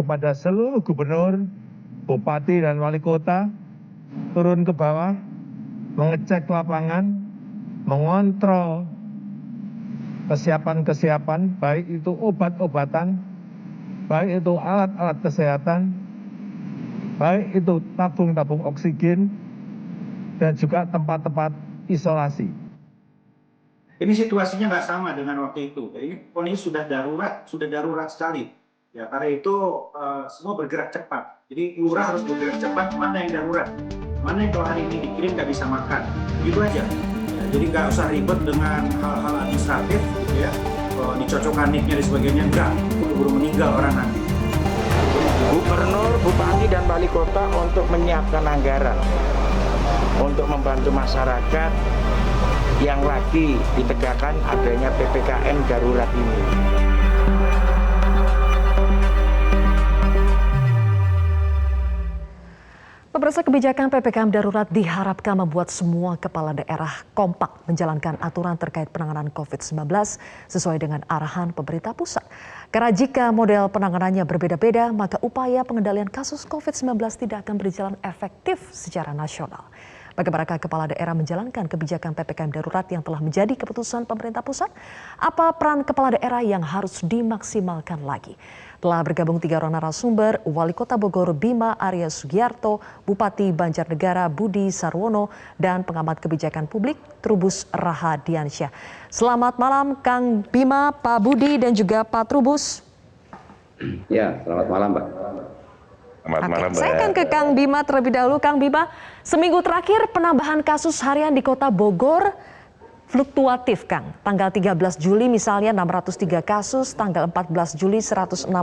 kepada seluruh gubernur, bupati dan wali kota turun ke bawah, mengecek lapangan, mengontrol kesiapan, baik itu obat-obatan, baik itu alat-alat kesehatan, baik itu tabung-tabung oksigen, dan juga tempat-tempat isolasi. Ini situasinya nggak sama dengan waktu itu. Jadi kondisi sudah darurat sekali. Ya, karena itu semua bergerak cepat. Jadi lurah harus bergerak cepat. Mana yang darurat, mana yang kalau hari ini dikirim nggak bisa makan, gitu aja. Ya, jadi nggak usah ribet dengan hal-hal administratif, ya. Dicocokkan nicknya di sebagainya enggak, buru-buru meninggal orang nanti. Gubernur, bupati dan wali kota untuk menyiapkan anggaran untuk membantu masyarakat yang lagi ditegakkan adanya PPKM darurat ini. Pemirsa, kebijakan PPKM darurat diharapkan membuat semua kepala daerah kompak menjalankan aturan terkait penanganan COVID-19 sesuai dengan arahan pemerintah pusat. Karena jika model penanganannya berbeda-beda, maka upaya pengendalian kasus COVID-19 tidak akan berjalan efektif secara nasional. Bagaimana kepala daerah menjalankan kebijakan PPKM darurat yang telah menjadi keputusan pemerintah pusat? Apa peran kepala daerah yang harus dimaksimalkan lagi? Telah bergabung 3 orang narasumber, Wali Kota Bogor Bima Arya Sugiarto, Bupati Banjarnegara Budi Sarwono, dan pengamat kebijakan publik Trubus Rahadiansyah. Selamat malam Kang Bima, Pak Budi, dan juga Pak Trubus. Ya, selamat malam Mbak. Selamat malam, Mbak. Saya akan ke Kang Bima terlebih dahulu. Kang Bima, seminggu terakhir penambahan kasus harian di Kota Bogor fluktuatif, Kang. Tanggal 13 Juli misalnya 603 kasus, tanggal 14 Juli 166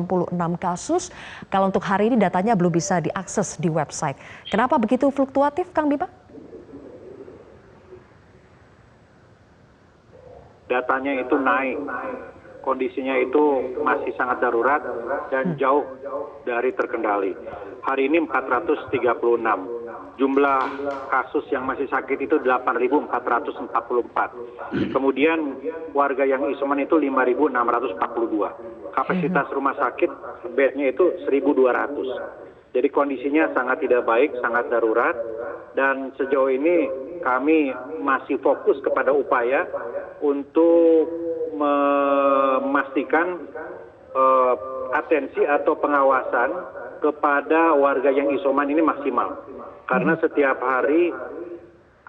kasus. Kalau untuk hari ini datanya belum bisa diakses di website. Kenapa begitu fluktuatif, Kang Bima? Datanya itu naik. Kondisinya itu masih sangat darurat dan jauh dari terkendali. Hari ini 436. Jumlah kasus yang masih sakit itu 8.444. Kemudian warga yang isoman itu 5.642. Kapasitas rumah sakit bednya itu 1.200. Jadi kondisinya sangat tidak baik, sangat darurat. Dan sejauh ini kami masih fokus kepada upaya untuk memastikan atensi atau pengawasan kepada warga yang isoman ini maksimal. Karena setiap hari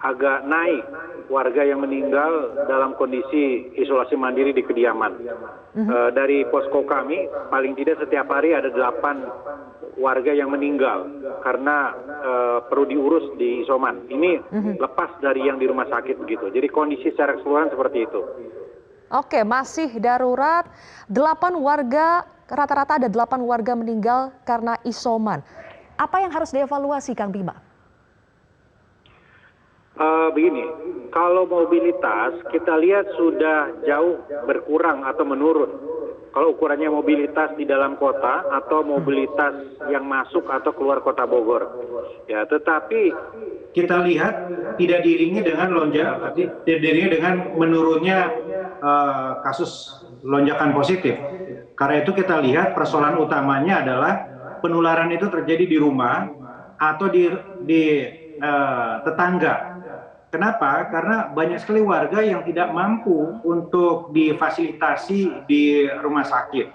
agak naik warga yang meninggal dalam kondisi isolasi mandiri di kediaman. Dari posko kami, paling tidak setiap hari ada 8 warga yang meninggal karena perlu diurus di isoman. Ini lepas dari yang di rumah sakit begitu. Jadi kondisi secara keseluruhan seperti itu. Oke, masih darurat. 8 warga, rata-rata ada 8 warga meninggal karena isoman. Apa yang harus dievaluasi, Kang Bima? Begini, kalau mobilitas kita lihat sudah jauh berkurang atau menurun. Kalau ukurannya mobilitas di dalam kota atau mobilitas yang masuk atau keluar kota Bogor. Ya, tetapi kita lihat tidak diiringi dengan menurunnya kasus lonjakan positif. Karena itu kita lihat persoalan utamanya adalah penularan itu terjadi di rumah atau di tetangga. Kenapa? Karena banyak sekali warga yang tidak mampu untuk difasilitasi di rumah sakit.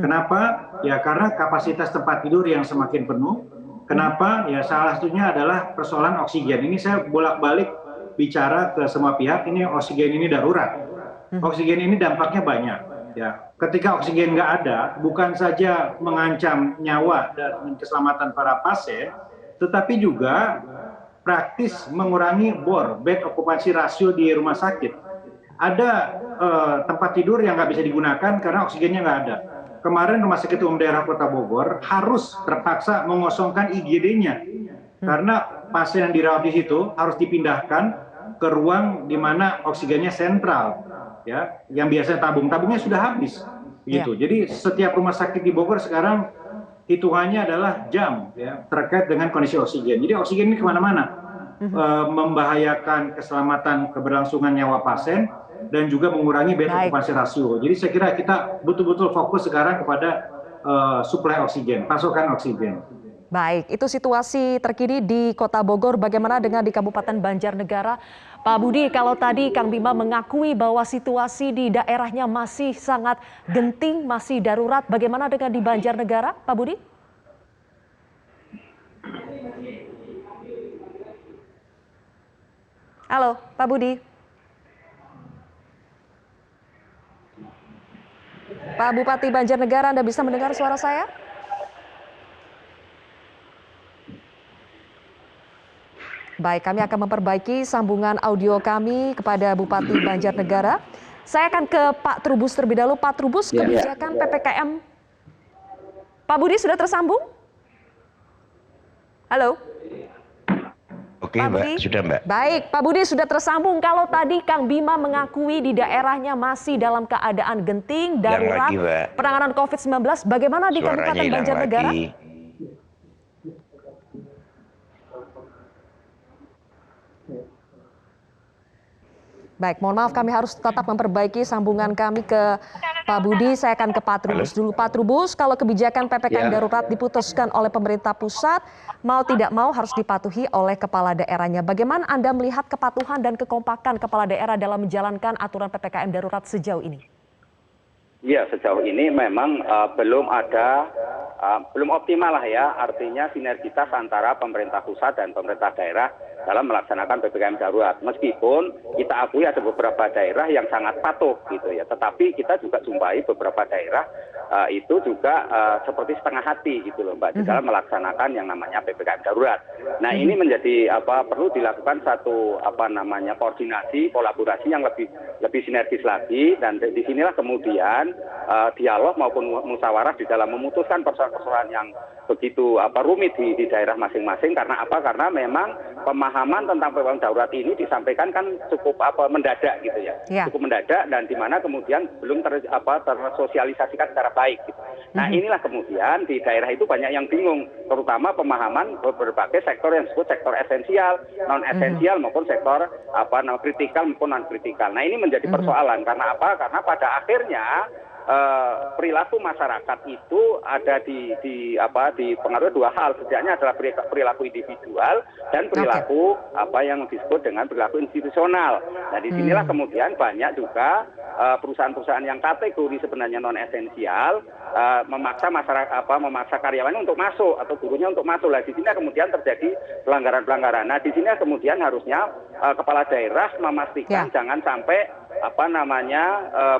Kenapa? Ya karena kapasitas tempat tidur yang semakin penuh. Kenapa? Ya salah satunya adalah persoalan oksigen. Ini saya bolak-balik bicara ke semua pihak, ini oksigen ini darurat. Oksigen ini dampaknya banyak. Ya, ketika oksigen nggak ada, bukan saja mengancam nyawa dan keselamatan para pasien, tetapi juga praktis mengurangi bed okupansi rasio di rumah sakit. Ada tempat tidur yang nggak bisa digunakan karena oksigennya nggak ada. Kemarin Rumah Sakit Umum Daerah Kota Bogor harus terpaksa mengosongkan IGD-nya karena pasien yang dirawat di situ harus dipindahkan ke ruang di mana oksigennya sentral, ya, yang biasanya tabungnya sudah habis, gitu. Jadi setiap rumah sakit di Bogor sekarang hitungannya adalah jam, ya, terkait dengan kondisi oksigen. Jadi oksigen ini kemana-mana, membahayakan keselamatan keberlangsungan nyawa pasien dan juga mengurangi bed okupansi rasio. Jadi saya kira kita betul-betul fokus sekarang kepada suplai oksigen, pasokan oksigen. Baik, itu situasi terkini di Kota Bogor. Bagaimana dengan di Kabupaten Banjarnegara? Pak Budi, kalau tadi Kang Bima mengakui bahwa situasi di daerahnya masih sangat genting, masih darurat. Bagaimana dengan di Banjarnegara, Pak Budi? Halo, Pak Budi. Pak Bupati Banjarnegara, Anda bisa mendengar suara saya? Baik, kami akan memperbaiki sambungan audio kami kepada Bupati Banjarnegara. Saya akan ke Pak Trubus terlebih dahulu. Pak Trubus, kebijakan PPKM. Pak Budi sudah tersambung? Halo? Oke, Pak Mbak, Budi? sudah Mbak. Baik, Pak Budi sudah tersambung. Kalau tadi Kang Bima mengakui di daerahnya masih dalam keadaan genting, darurat, lagi, Mbak. penanganan COVID-19, bagaimana di Suaranya Kabupaten hilang Banjarnegara? lagi. Baik, mohon maaf kami harus tetap memperbaiki sambungan kami ke Pak Budi. Saya akan ke Pak Trubus dulu. Pak Trubus, kalau kebijakan PPKM darurat diputuskan oleh pemerintah pusat, mau tidak mau harus dipatuhi oleh kepala daerahnya. Bagaimana Anda melihat kepatuhan dan kekompakan kepala daerah dalam menjalankan aturan PPKM darurat sejauh ini? Ya, sejauh ini memang belum optimal lah ya, artinya sinergitas antara pemerintah pusat dan pemerintah daerah dalam melaksanakan PPKM darurat. Meskipun kita akui ada beberapa daerah yang sangat patuh gitu ya, tetapi kita juga jumpai beberapa daerah itu juga seperti setengah hati gitu loh Mbak, di dalam melaksanakan yang namanya PPKM darurat. Nah, ini menjadi perlu dilakukan satu koordinasi, kolaborasi yang lebih sinergis lagi, dan disinilah kemudian dialog maupun musyawarah di dalam memutuskan persoalan-persoalan yang begitu rumit di daerah masing-masing. Karena apa? Karena memang pemahaman tentang PPKM darurat ini disampaikan kan cukup mendadak gitu ya, cukup mendadak, dan di mana kemudian belum tersosialisasikan secara baik. Gitu. Nah, inilah kemudian di daerah itu banyak yang bingung, terutama pemahaman berbagai sektor yang disebut sektor esensial, non esensial maupun sektor kritikal maupun non kritikal. Nah, ini menjadi persoalan karena apa? Karena pada akhirnya perilaku masyarakat itu ada dipengaruhi dua hal. Sejatinya adalah perilaku individual dan perilaku yang disebut dengan perilaku institusional. Nah, disinilah kemudian banyak juga perusahaan-perusahaan yang kategori sebenarnya non esensial memaksa memaksa karyawannya untuk masuk atau gurunya untuk masuk. Nah, di sini kemudian terjadi pelanggaran-pelanggaran. Nah, di sini kemudian harusnya kepala daerah memastikan jangan sampai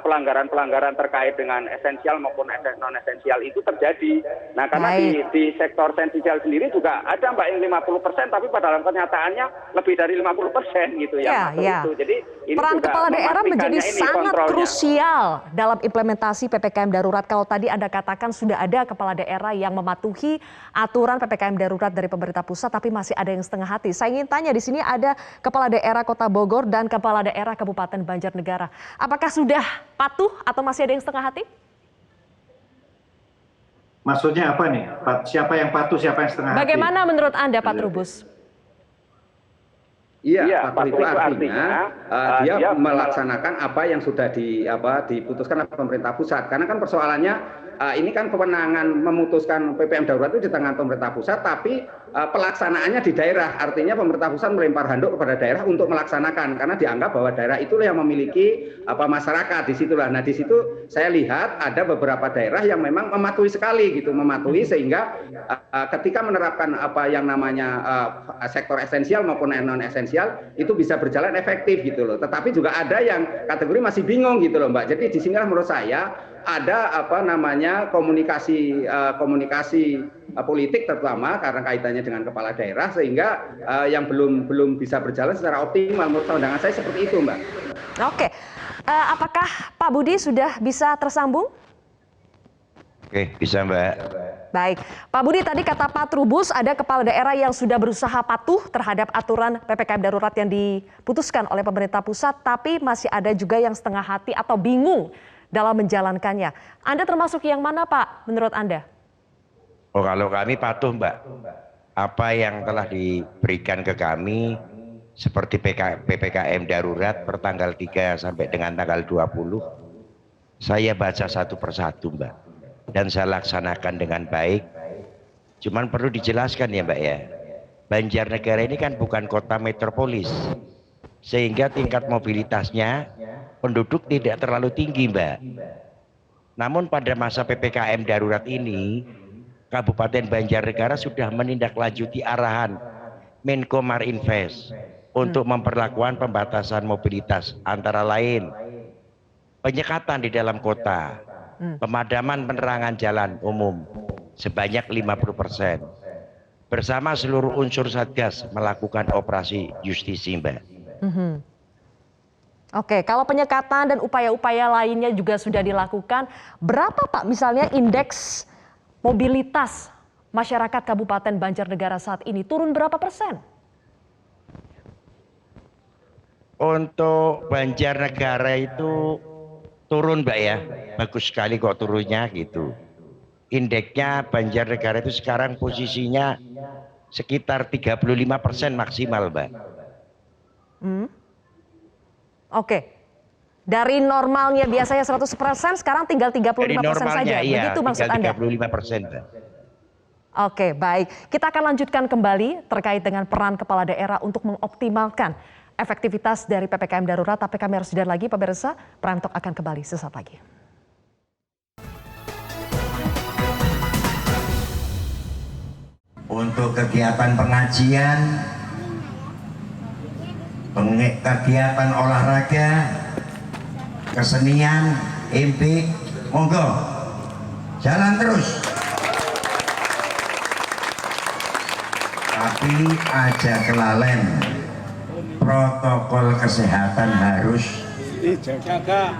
pelanggaran-pelanggaran terkait dengan esensial maupun non esensial itu terjadi. Nah, karena di sektor esensial sendiri juga ada Mbak yang 50%, tapi pada dalam kenyataannya lebih dari 50% gitu ya. Itu. Jadi ini peran juga kepala daerah menjadi sangat kontrolnya krusial dalam implementasi PPKM darurat. Kalau tadi Anda katakan sudah ada kepala daerah yang mematuhi aturan PPKM darurat dari pemerintah pusat, tapi masih ada yang setengah hati. Saya ingin tanya, di sini ada kepala daerah Kota Bogor dan kepala daerah Kabupaten Banjarnegara. Apakah sudah patuh atau masih ada yang setengah hati? Maksudnya apa nih? Siapa yang patuh, siapa yang setengah hati? Bagaimana menurut Anda, Pak Trubus? Iya, patuh itu artinya dia melaksanakan apa yang sudah diputuskan oleh pemerintah pusat. Karena kan persoalannya ini kan kewenangan memutuskan PPKM darurat itu di tangan pemerintah pusat, tapi pelaksanaannya di daerah. Artinya pemerintah pusat melempar handuk kepada daerah untuk melaksanakan, karena dianggap bahwa daerah itulah yang memiliki masyarakat di situlah. Nah, di situ saya lihat ada beberapa daerah yang memang mematuhi sekali gitu, mematuhi sehingga ketika menerapkan apa yang namanya sektor esensial maupun non esensial itu bisa berjalan efektif gitu loh. Tetapi juga ada yang kategori masih bingung gitu loh Mbak. Jadi di sinilah menurut saya ada komunikasi politik terutama karena kaitannya dengan kepala daerah, sehingga yang belum bisa berjalan secara optimal. Menurut pandangan saya seperti itu Mbak. Oke, apakah Pak Budi sudah bisa tersambung? Oke, bisa Mbak. Baik, Pak Budi, tadi kata Pak Trubus ada kepala daerah yang sudah berusaha patuh terhadap aturan PPKM darurat yang diputuskan oleh pemerintah pusat, tapi masih ada juga yang setengah hati atau bingung dalam menjalankannya. Anda termasuk yang mana, Pak, menurut Anda? Oh, kalau kami patuh Mbak. Apa yang telah diberikan ke kami seperti PPKM darurat per tanggal 3 sampai dengan tanggal 20, saya baca satu persatu Mbak. dan saya laksanakan dengan baik. Cuman perlu dijelaskan ya Mbak ya, Banjarnegara ini kan bukan kota metropolis, sehingga tingkat mobilitasnya penduduk tidak terlalu tinggi Mbak. Namun pada masa PPKM darurat ini, Kabupaten Banjarnegara sudah menindaklanjuti arahan Menko Marinvest untuk memperlakukan pembatasan mobilitas, antara lain penyekatan di dalam kota, pemadaman penerangan jalan umum sebanyak 50%. Bersama seluruh unsur Satgas melakukan operasi justisi Mbak. Oke, kalau penyekatan dan upaya-upaya lainnya juga sudah dilakukan, berapa Pak misalnya indeks mobilitas masyarakat Kabupaten Banjarnegara saat ini, turun berapa persen? Untuk Banjarnegara itu turun Mbak ya, bagus sekali kok turunnya gitu. Indeksnya Banjarnegara itu sekarang posisinya sekitar 35% maksimal Mbak. Oke, dari normalnya biasanya 100%, sekarang tinggal 35% saja. Iya, Begitu maksud Anda? 35%. Oke, baik. Kita akan lanjutkan kembali terkait dengan peran kepala daerah untuk mengoptimalkan efektivitas dari PPKM darurat. Tapi kami harus jeda lagi, pemirsa. Prime Talk akan kembali sesaat lagi. Untuk kegiatan pengajian, kegiatan olahraga, kesenian, empik, monggo jalan terus. Tapi aja kelalen, protokol kesehatan harus dijaga.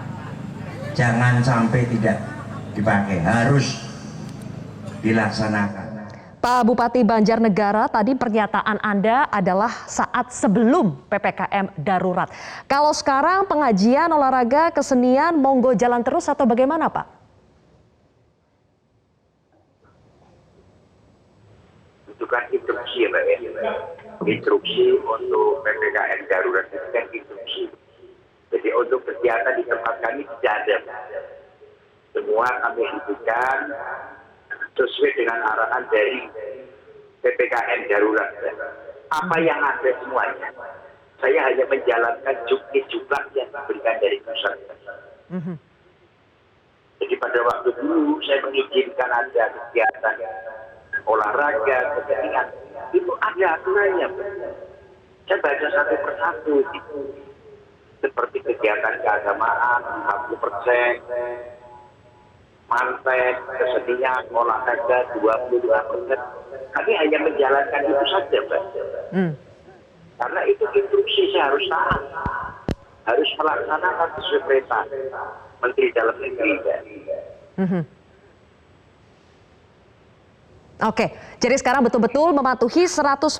Jangan sampai tidak dipakai, harus dilaksanakan. Pak Bupati Banjarnegara, tadi pernyataan Anda adalah saat sebelum PPKM darurat. Kalau sekarang pengajian, olahraga, kesenian, monggo jalan terus atau bagaimana Pak? Itu kan instruksi ya Mbak ya. Instruksi untuk PPKM darurat itu kan instruksi. Jadi untuk kegiatan di tempat kami tidak ada. Semua kami hentikan sesuai dengan arahan dari PPKM darurat. Apa yang ada semuanya, saya hanya menjalankan jumlah yang diberikan dari pusat. Jadi pada waktu dulu saya mengizinkan ada kegiatan olahraga, kesenian, itu ada aturannya. Saya baca satu persatu gitu. Seperti kegiatan keagamaan 50%, manten, kesenian, olahraga 22%. Kami hanya menjalankan itu saja, Mbak. Karena itu instruksi, saya harus taat. Harus melaksanakan sesuai perintah Menteri Dalam Negeri. Oke, jadi sekarang betul-betul mematuhi 100%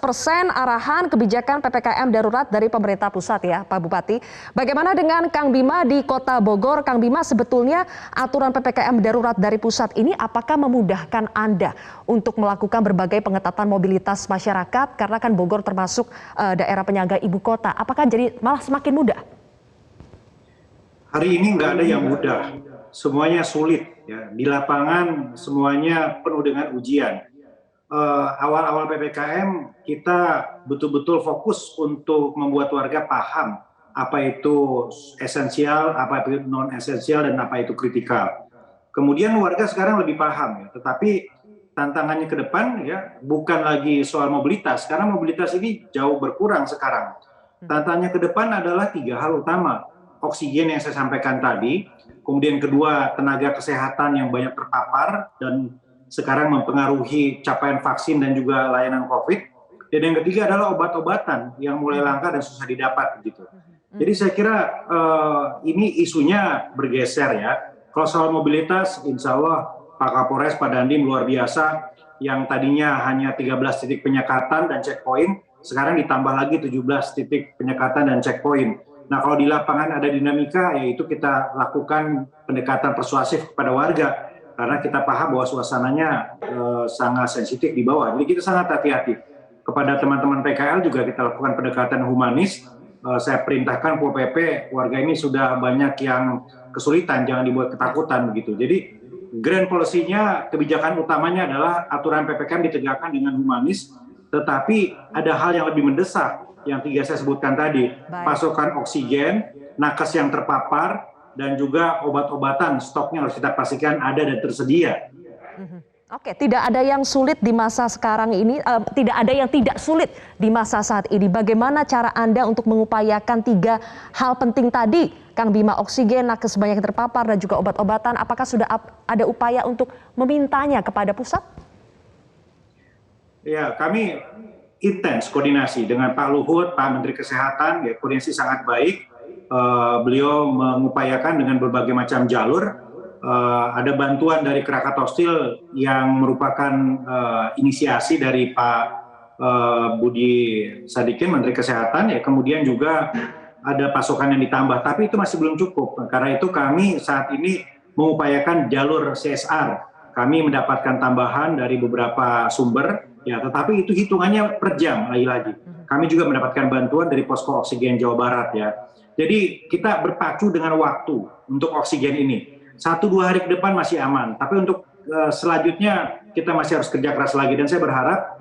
arahan kebijakan PPKM darurat dari pemerintah pusat ya Pak Bupati. Bagaimana dengan Kang Bima di Kota Bogor? Kang Bima, sebetulnya aturan PPKM darurat dari pusat ini apakah memudahkan Anda untuk melakukan berbagai pengetatan mobilitas masyarakat? Karena kan Bogor termasuk daerah penyangga ibu kota. Apakah jadi malah semakin mudah? Hari ini nggak ada yang mudah. Semuanya sulit ya. Di lapangan semuanya penuh dengan ujian. Awal-awal PPKM kita betul-betul fokus untuk membuat warga paham apa itu esensial, apa itu non esensial, dan apa itu kritikal. Kemudian warga sekarang lebih paham ya. Tetapi tantangannya ke depan ya bukan lagi soal mobilitas, karena mobilitas ini jauh berkurang sekarang. Tantangannya ke depan adalah 3 hal utama. Oksigen yang saya sampaikan tadi, kemudian kedua tenaga kesehatan yang banyak terpapar dan sekarang mempengaruhi capaian vaksin dan juga layanan COVID, dan yang ketiga adalah obat-obatan yang mulai langka dan susah didapat gitu. Jadi saya kira ini isunya bergeser ya. Kalau soal mobilitas, insya Allah Pak Kapolres, Pak Dandim luar biasa, yang tadinya hanya 13 titik penyekatan dan checkpoint, sekarang ditambah lagi 17 titik penyekatan dan checkpoint. Nah, kalau di lapangan ada dinamika, yaitu kita lakukan pendekatan persuasif kepada warga, karena kita paham bahwa suasananya sangat sensitif di bawah. Jadi kita sangat hati-hati. Kepada teman-teman PKL juga kita lakukan pendekatan humanis. Saya perintahkan Pol PP, warga ini sudah banyak yang kesulitan, jangan dibuat ketakutan begitu. Jadi grand policy-nya, kebijakan utamanya adalah aturan PPKM ditegakkan dengan humanis, tetapi ada hal yang lebih mendesak yang 3 saya sebutkan tadi, pasokan oksigen, nakes yang terpapar, dan juga obat-obatan stoknya harus kita pastikan ada dan tersedia. Oke, tidak ada yang sulit di masa sekarang ini, tidak ada yang tidak sulit di masa saat ini. Bagaimana cara Anda untuk mengupayakan 3 hal penting tadi, Kang Bima, oksigen, nakes banyak yang terpapar, dan juga obat-obatan? Apakah sudah ada upaya untuk memintanya kepada pusat? Ya, kami intens koordinasi dengan Pak Luhut, Pak Menteri Kesehatan, ya, koordinasi sangat baik. Beliau mengupayakan dengan berbagai macam jalur. Ada bantuan dari Krakatau yang merupakan inisiasi dari Pak Budi Sadikin, Menteri Kesehatan, ya, kemudian juga ada pasokan yang ditambah, tapi itu masih belum cukup. Karena itu kami saat ini mengupayakan jalur CSR. Kami mendapatkan tambahan dari beberapa sumber, ya, tetapi itu hitungannya per jam lagi-lagi. Kami juga mendapatkan bantuan dari Posko Oksigen Jawa Barat, ya. Jadi kita berpacu dengan waktu untuk oksigen ini. 1-2 hari ke depan masih aman, tapi untuk selanjutnya kita masih harus kerja keras lagi. Dan saya berharap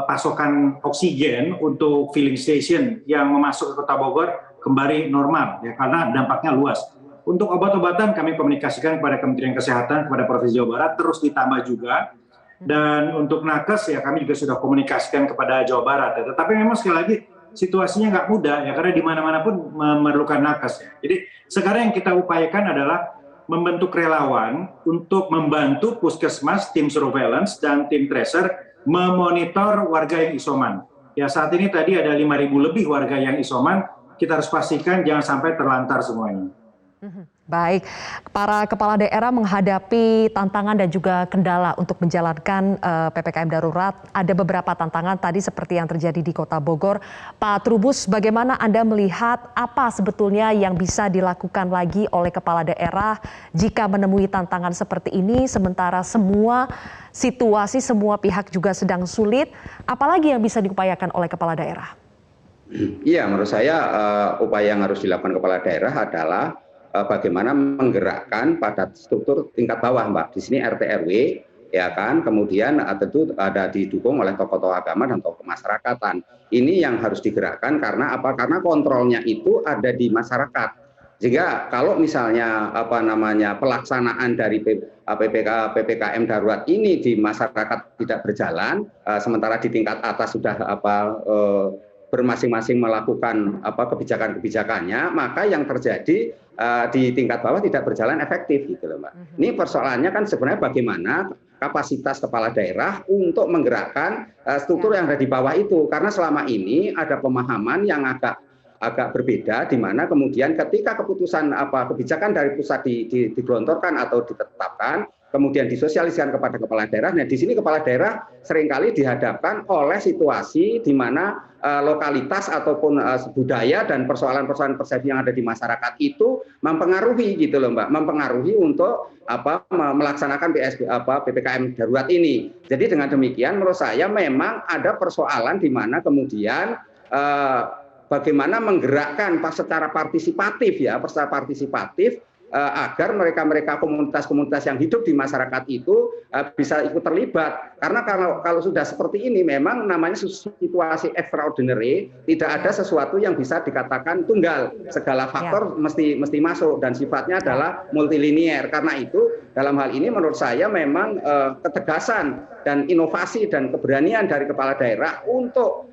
pasokan oksigen untuk filling station yang memasuk ke Kota Bogor kembali normal, ya, karena dampaknya luas. Untuk obat-obatan kami komunikasikan kepada Kementerian Kesehatan, kepada Provinsi Jawa Barat, terus ditambah juga. Dan untuk nakes, ya, kami juga sudah komunikasikan kepada Jawa Barat. Ya. Tetapi memang sekali lagi situasinya nggak mudah, ya, karena di mana-mana pun memerlukan nakes. Ya. Jadi sekarang yang kita upayakan adalah membentuk relawan untuk membantu puskesmas, tim surveillance, dan tim tracer memonitor warga yang isoman. Ya, saat ini tadi ada 5.000 lebih warga yang isoman, kita harus pastikan jangan sampai terlantar semuanya. Baik, para kepala daerah menghadapi tantangan dan juga kendala untuk menjalankan PPKM darurat. Ada beberapa tantangan tadi seperti yang terjadi di Kota Bogor. Pak Trubus, bagaimana Anda melihat apa sebetulnya yang bisa dilakukan lagi oleh kepala daerah jika menemui tantangan seperti ini, sementara semua situasi, semua pihak juga sedang sulit, apalagi yang bisa diupayakan oleh kepala daerah? Iya, menurut saya upaya yang harus dilakukan kepala daerah adalah bagaimana menggerakkan pada struktur tingkat bawah, Mbak. Di sini RT RW, ya kan, kemudian tentu ada didukung oleh tokoh-tokoh agama dan tokoh masyarakatan. Ini yang harus digerakkan karena apa? Karena kontrolnya itu ada di masyarakat. Jika kalau misalnya pelaksanaan dari PPKM darurat ini di masyarakat tidak berjalan, sementara di tingkat atas sudah bermasing-masing melakukan kebijakan-kebijakannya, maka yang terjadi di tingkat bawah tidak berjalan efektif, gitu loh, Mbak. Ini persoalannya kan sebenarnya bagaimana kapasitas kepala daerah untuk menggerakkan struktur yang ada di bawah itu, karena selama ini ada pemahaman yang agak berbeda, di mana kemudian ketika keputusan kebijakan dari pusat digelontorkan atau ditetapkan, kemudian disosialisasikan kepada kepala daerah. Nah, di sini kepala daerah seringkali dihadapkan oleh situasi di mana lokalitas ataupun budaya dan persoalan-persoalan persepsi yang ada di masyarakat itu mempengaruhi, gitu loh, Mbak, mempengaruhi untuk melaksanakan PPKM darurat ini. Jadi dengan demikian menurut saya memang ada persoalan di mana kemudian bagaimana menggerakkan secara partisipatif, ya, secara partisipatif agar mereka komunitas-komunitas yang hidup di masyarakat itu bisa ikut terlibat. Karena kalau sudah seperti ini memang namanya situasi extraordinary, tidak ada sesuatu yang bisa dikatakan tunggal. Segala faktor mesti masuk dan sifatnya adalah multilinier. Karena itu dalam hal ini menurut saya memang ketegasan dan inovasi dan keberanian dari kepala daerah untuk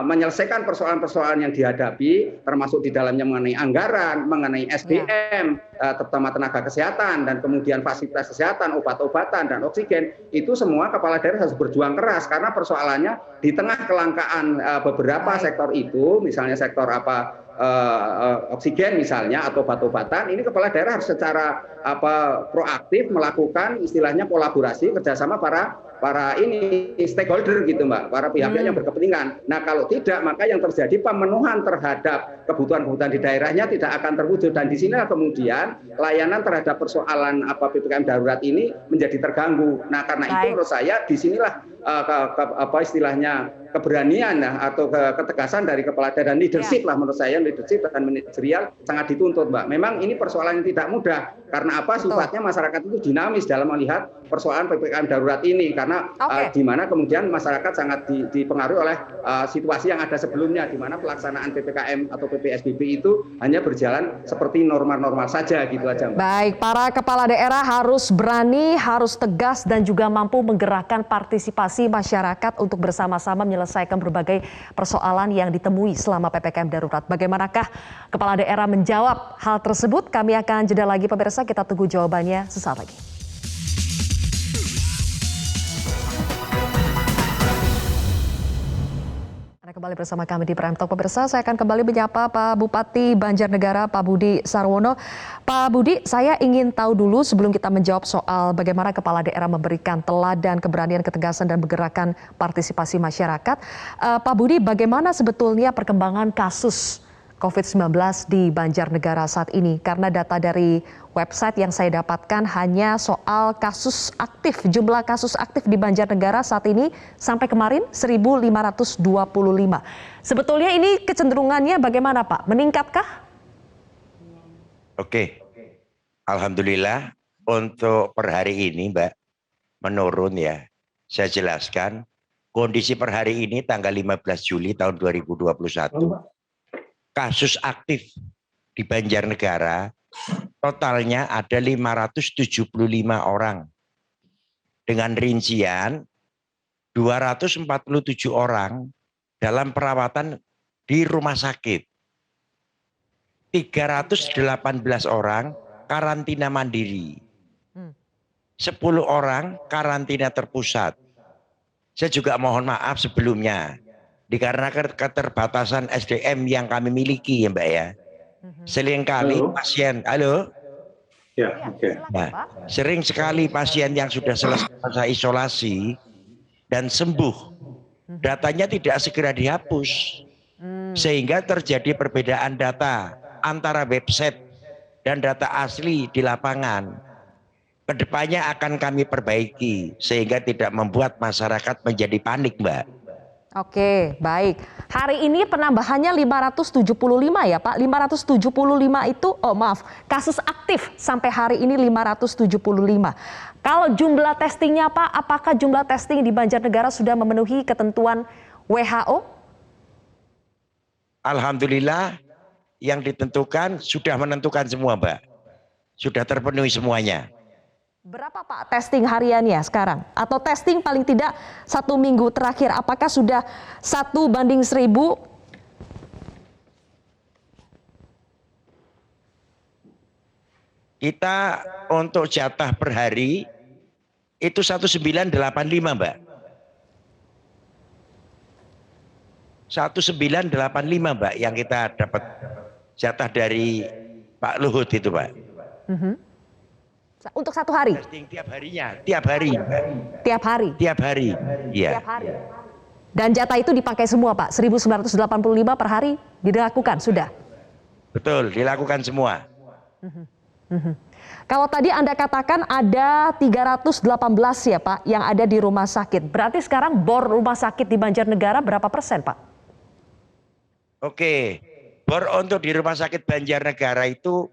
menyelesaikan persoalan-persoalan yang dihadapi, termasuk di dalamnya mengenai anggaran, mengenai SDM, terutama tenaga kesehatan, dan kemudian fasilitas kesehatan, obat-obatan, dan oksigen, itu semua kepala daerah harus berjuang keras, karena persoalannya di tengah kelangkaan beberapa sektor itu, misalnya sektor oksigen misalnya, atau obat-obatan, ini kepala daerah harus secara proaktif melakukan istilahnya kolaborasi kerjasama para stakeholder, gitu, Mbak, para pihak-pihak yang berkepentingan. Nah, kalau tidak, maka yang terjadi pemenuhan terhadap kebutuhan-kebutuhan di daerahnya tidak akan terwujud, dan di sinilah kemudian layanan terhadap persoalan PPKM darurat ini menjadi terganggu. Nah, karena itu menurut saya di sinilah istilahnya keberanian atau ketegasan dari kepala daerah dan leadership lah, menurut saya leadership dan manajerial sangat dituntut, Mbak. Memang ini persoalan yang tidak mudah karena apa? Sifatnya masyarakat itu dinamis dalam melihat persoalan PPKM darurat ini karena di mana kemudian masyarakat sangat dipengaruhi oleh situasi yang ada sebelumnya di mana pelaksanaan PPKM atau PPSBB itu hanya berjalan seperti normal-normal saja gitu aja, Mbak. Baik, para kepala daerah harus berani, harus tegas dan juga mampu menggerakkan partisipasi masyarakat untuk bersama-sama menyelesaikan berbagai persoalan yang ditemui selama PPKM darurat. Bagaimanakah kepala daerah menjawab hal tersebut? Kami akan jeda lagi pemirsa, kita tunggu jawabannya sesaat lagi. Anda kembali bersama kami di Prime Talk pemirsa. Saya akan kembali menyapa Pak Bupati Banjarnegara, Pak Budi Sarwono. Pak Budi, saya ingin tahu dulu sebelum kita menjawab soal bagaimana kepala daerah memberikan teladan, keberanian, ketegasan dan menggerakkan partisipasi masyarakat. Pak Budi, bagaimana sebetulnya perkembangan kasus COVID-19 di Banjarnegara saat ini? Karena data dari website yang saya dapatkan hanya soal kasus aktif. Jumlah kasus aktif di Banjarnegara saat ini sampai kemarin 1.525. Sebetulnya ini kecenderungannya bagaimana, Pak? Meningkatkah? Oke, alhamdulillah untuk per hari ini, Mbak, menurun ya. Saya jelaskan kondisi per hari ini tanggal 15 Juli tahun 2021. Kasus aktif di Banjarnegara totalnya ada 575 orang. Dengan rincian 247 orang dalam perawatan di rumah sakit. 318 orang karantina mandiri. 10 orang karantina terpusat. Saya juga mohon maaf sebelumnya. Dikarenakan keterbatasan SDM yang kami miliki ya Mbak ya. Seringkali pasien, halo? Ya, oke. Nah, sering sekali pasien yang sudah selesai masa isolasi dan sembuh, datanya tidak segera dihapus. Sehingga terjadi perbedaan data antara website dan data asli di lapangan. Kedepannya akan kami perbaiki sehingga tidak membuat masyarakat menjadi panik, Mbak. Oke, baik. Hari ini penambahannya 575 ya Pak. 575 itu, kasus aktif sampai hari ini 575. Kalau jumlah testingnya Pak, apakah jumlah testing di Banjarnegara sudah memenuhi ketentuan WHO? Alhamdulillah yang ditentukan sudah menentukan semua Mbak. Sudah terpenuhi semuanya. Berapa Pak testing hariannya sekarang? Atau testing paling tidak 1 minggu terakhir, apakah sudah 1:1000? Kita untuk jatah per hari itu 1985 Mbak. 1985 Mbak yang kita dapat jatah dari Pak Luhut itu Pak. Untuk 1 hari? Testing tiap harinya, tiap hari. Tiap hari? Tiap hari, iya. Tiap hari. Dan jatah itu dipakai semua Pak, 1985 per hari dilakukan sudah? Betul, dilakukan semua. Kalau tadi Anda katakan ada 318 ya Pak yang ada di rumah sakit. Berarti sekarang bor rumah sakit di Banjarnegara berapa persen Pak? Oke, bor untuk di rumah sakit Banjarnegara itu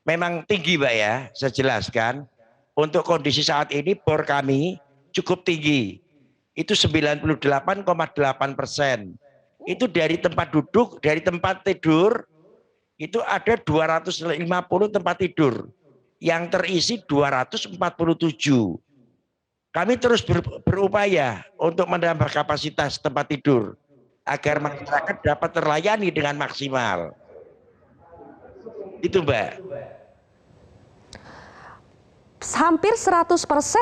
memang tinggi Mbak ya, saya jelaskan. Untuk kondisi saat ini bor kami cukup tinggi. Itu 98,8%. Itu dari tempat duduk, dari tempat tidur, itu ada 250 tempat tidur. Yang terisi 247. Kami terus berupaya untuk menambah kapasitas tempat tidur. Agar masyarakat dapat terlayani dengan maksimal. Itu Mbak. Hampir 100%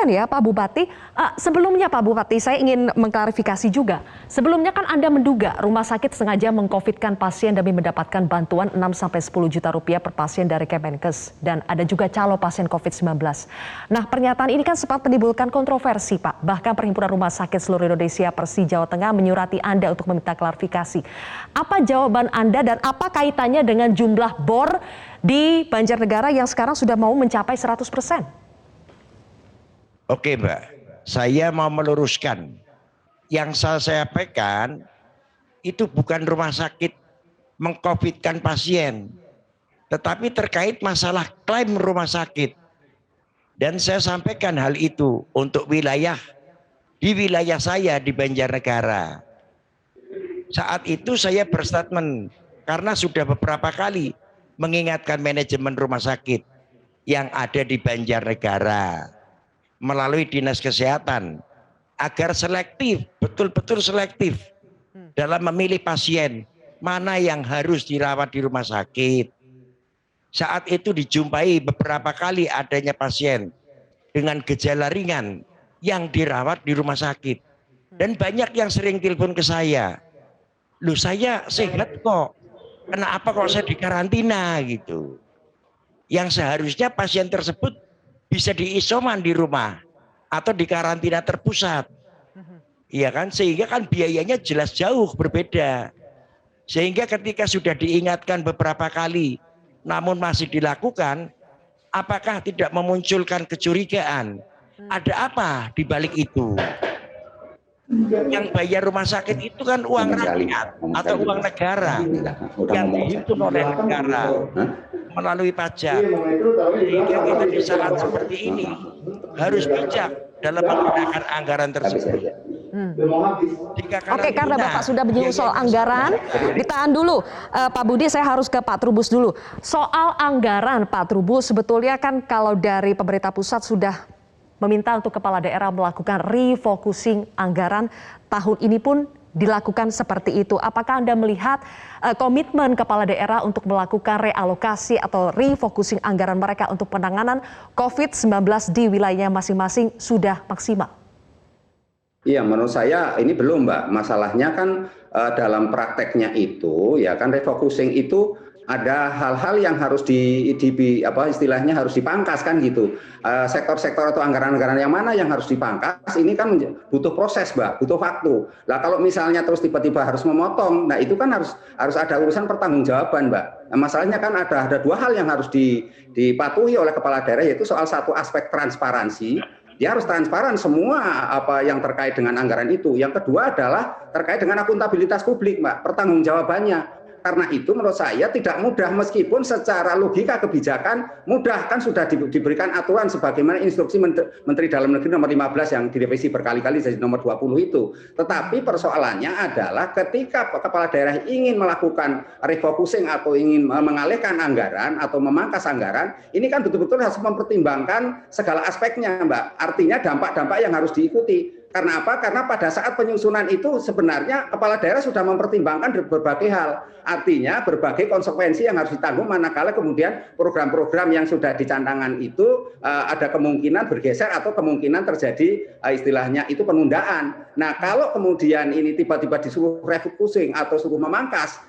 ya Pak Bupati. Sebelumnya Pak Bupati saya ingin mengklarifikasi juga. Sebelumnya kan Anda menduga rumah sakit sengaja mengcovidkan pasien demi mendapatkan bantuan 6-10 juta rupiah per pasien dari Kemenkes. Dan ada juga calo pasien COVID-19. Nah pernyataan ini kan sempat menimbulkan kontroversi Pak. Bahkan Perhimpunan Rumah Sakit Seluruh Indonesia Persi Jawa Tengah menyurati Anda untuk meminta klarifikasi. Apa jawaban Anda dan apa kaitannya dengan jumlah bor di Banjarnegara yang sekarang sudah mau mencapai 100%? Oke Mbak, saya mau meluruskan Yang saya sampaikan itu bukan rumah sakit mengcovidkan pasien, tetapi terkait masalah klaim rumah sakit. Dan saya sampaikan hal itu untuk wilayah saya di Banjarnegara. Saat itu saya berstatement karena sudah beberapa kali mengingatkan manajemen rumah sakit yang ada di Banjarnegara melalui Dinas Kesehatan agar selektif, betul-betul selektif dalam memilih pasien mana yang harus dirawat di rumah sakit. Saat itu dijumpai beberapa kali adanya pasien dengan gejala ringan yang dirawat di rumah sakit. Dan banyak yang sering telepon ke saya, "Loh, saya sehat kok, kenapa kok saya dikarantina?" gitu. Yang seharusnya pasien tersebut bisa diisoman di rumah atau di karantina terpusat. Iya kan? Sehingga kan biayanya jelas jauh berbeda. Sehingga ketika sudah diingatkan beberapa kali namun masih dilakukan, apakah tidak memunculkan kecurigaan? Ada apa di balik itu? Yang bayar rumah sakit itu kan uang rakyat atau uang negara yang dihimpun oleh negara melalui pajak. Sehingga kita di saat seperti ini harus bijak dalam menggunakan anggaran tersebut. Oke, karena Bapak sudah menyinggung soal anggaran, ditahan dulu Pak Budi, saya harus ke Pak Trubus dulu. Soal anggaran Pak Trubus, sebetulnya kan kalau dari pemerintah pusat sudah meminta untuk kepala daerah melakukan refocusing anggaran, tahun ini pun dilakukan seperti itu. Apakah Anda melihat komitmen kepala daerah untuk melakukan realokasi atau refocusing anggaran mereka untuk penanganan COVID-19 di wilayahnya masing-masing sudah maksimal? Iya, menurut saya ini belum, Mbak. Masalahnya kan dalam prakteknya itu, ya kan refocusing itu ada hal-hal yang harus istilahnya harus dipangkas kan gitu. Sektor-sektor atau anggaran-anggaran yang mana yang harus dipangkas ini kan butuh proses, Mbak, butuh waktu. Lah kalau misalnya terus tiba-tiba harus memotong, nah itu kan harus ada urusan pertanggungjawaban, Mbak. Nah, masalahnya kan ada dua hal yang harus dipatuhi oleh kepala daerah, yaitu soal satu aspek transparansi. Dia harus transparan semua apa yang terkait dengan anggaran itu. Yang kedua adalah terkait dengan akuntabilitas publik, Mbak, pertanggungjawabannya. Karena itu menurut saya tidak mudah, meskipun secara logika kebijakan mudah, kan sudah diberikan aturan sebagaimana instruksi Menteri Dalam Negeri nomor 15 yang direvisi berkali-kali jadi nomor 20 itu. Tetapi persoalannya adalah ketika kepala daerah ingin melakukan refocusing atau ingin mengalihkan anggaran atau memangkas anggaran, ini kan betul-betul harus mempertimbangkan segala aspeknya, Mbak. Artinya dampak-dampak yang harus diikuti. Karena apa? Karena pada saat penyusunan itu sebenarnya kepala daerah sudah mempertimbangkan berbagai hal. Artinya berbagai konsekuensi yang harus ditanggung manakala kemudian program-program yang sudah dicantangan itu ada kemungkinan bergeser atau kemungkinan terjadi istilahnya itu penundaan. Nah, kalau kemudian ini tiba-tiba disuruh refocusing atau suruh memangkas,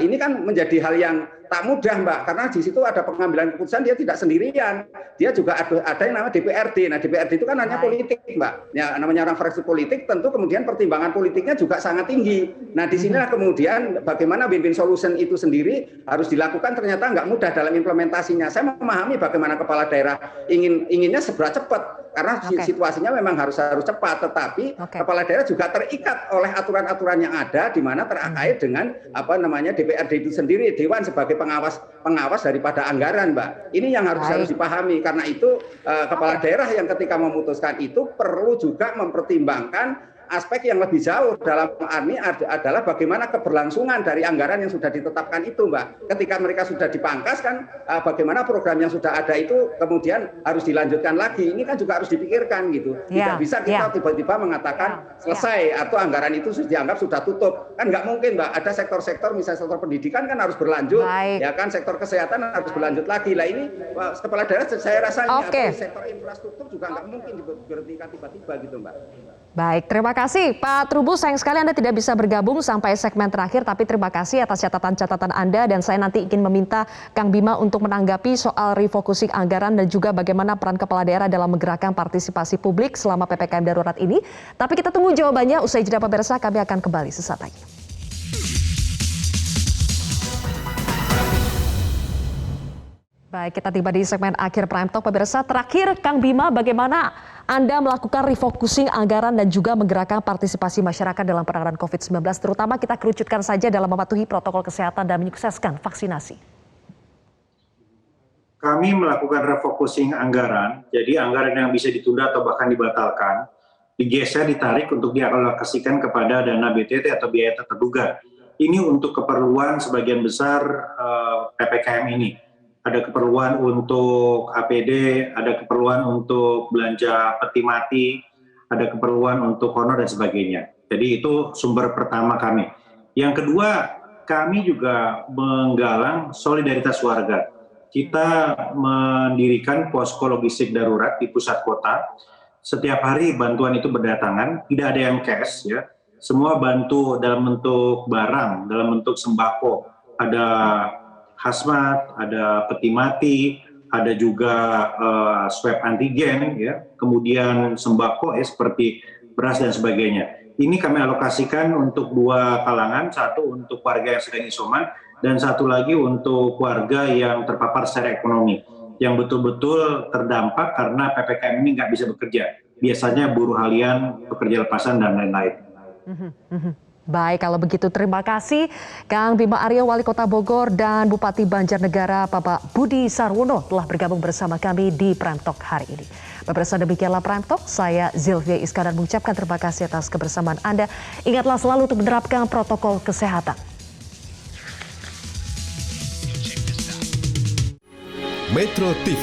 ini kan menjadi hal yang tak mudah, Mbak, karena di situ ada pengambilan keputusan, dia tidak sendirian, dia juga ada yang namanya DPRD. Nah, DPRD itu kan hanya politik, Mbak. Ya, namanya orang fraksi politik, tentu kemudian pertimbangan politiknya juga sangat tinggi. Nah, di sinilah kemudian bagaimana win-win solution itu sendiri harus dilakukan, ternyata nggak mudah dalam implementasinya. Saya memahami bagaimana kepala daerah inginnya segera cepat, karena situasinya memang harus cepat, tetapi kepala daerah juga terikat oleh aturan-aturan yang ada, di mana terkait dengan DPRD itu sendiri, Dewan sebagai pengawas daripada anggaran, Mbak. Ini yang harus dipahami. Karena itu kepala daerah yang ketika memutuskan itu perlu juga mempertimbangkan aspek yang lebih jauh. Dalam ini adalah bagaimana keberlangsungan dari anggaran yang sudah ditetapkan itu, Mbak. Ketika mereka sudah dipangkas kan, bagaimana program yang sudah ada itu kemudian harus dilanjutkan lagi. Ini kan juga harus dipikirkan gitu. Tidak bisa kita tiba-tiba mengatakan selesai atau anggaran itu dianggap sudah tutup. Kan nggak mungkin, Mbak. Ada sektor-sektor, misalnya sektor pendidikan kan harus berlanjut, ya kan, sektor kesehatan harus berlanjut lagi. Lah ini kepala daerah saya rasa sektor infrastruktur juga nggak mungkin diberhentikan tiba-tiba gitu, Mbak. Baik, terima kasih Pak Trubus. Sayang sekali Anda tidak bisa bergabung sampai segmen terakhir, tapi terima kasih atas catatan-catatan Anda, dan saya nanti ingin meminta Kang Bima untuk menanggapi soal refocusing anggaran dan juga bagaimana peran kepala daerah dalam menggerakkan partisipasi publik selama PPKM darurat ini. Tapi kita tunggu jawabannya usai jeda pemirsa, kami akan kembali sesaat lagi. Baik, kita tiba di segmen akhir Prime Talk, pemirsa. Terakhir, Kang Bima, bagaimana Anda melakukan refocusing anggaran dan juga menggerakkan partisipasi masyarakat dalam penanganan COVID-19, terutama kita kerucutkan saja dalam mematuhi protokol kesehatan dan menyukseskan vaksinasi? Kami melakukan refocusing anggaran, jadi anggaran yang bisa ditunda atau bahkan dibatalkan, digeser, ditarik untuk dialokasikan kepada dana BTT atau biaya tak terduga. Ini untuk keperluan sebagian besar PPKM ini. Ada keperluan untuk APD, ada keperluan untuk belanja peti mati, ada keperluan untuk honor dan sebagainya. Jadi itu sumber pertama kami. Yang kedua, kami juga menggalang solidaritas warga. Kita mendirikan posko logistik darurat di pusat kota. Setiap hari bantuan itu berdatangan, tidak ada yang cash ya. Semua bantu dalam bentuk barang, dalam bentuk sembako. Ada hazmat, ada peti mati, ada juga swab antigen, ya, kemudian sembako seperti beras dan sebagainya. Ini kami alokasikan untuk dua kalangan, satu untuk warga yang sedang isoman, dan satu lagi untuk warga yang terpapar secara ekonomi, yang betul-betul terdampak karena PPKM ini nggak bisa bekerja. Biasanya buruh harian, pekerja lepasan, dan lain-lain. Baik, kalau begitu terima kasih Kang Bima Arya, Wali Kota Bogor, dan Bupati Banjarnegara Bapak Budi Sarwono telah bergabung bersama kami di Prime Talk hari ini. Pemirsa, demikianlah Prime Talk. Saya Zilvia Iskandar mengucapkan terima kasih atas kebersamaan Anda. Ingatlah selalu untuk menerapkan protokol kesehatan. Metro TV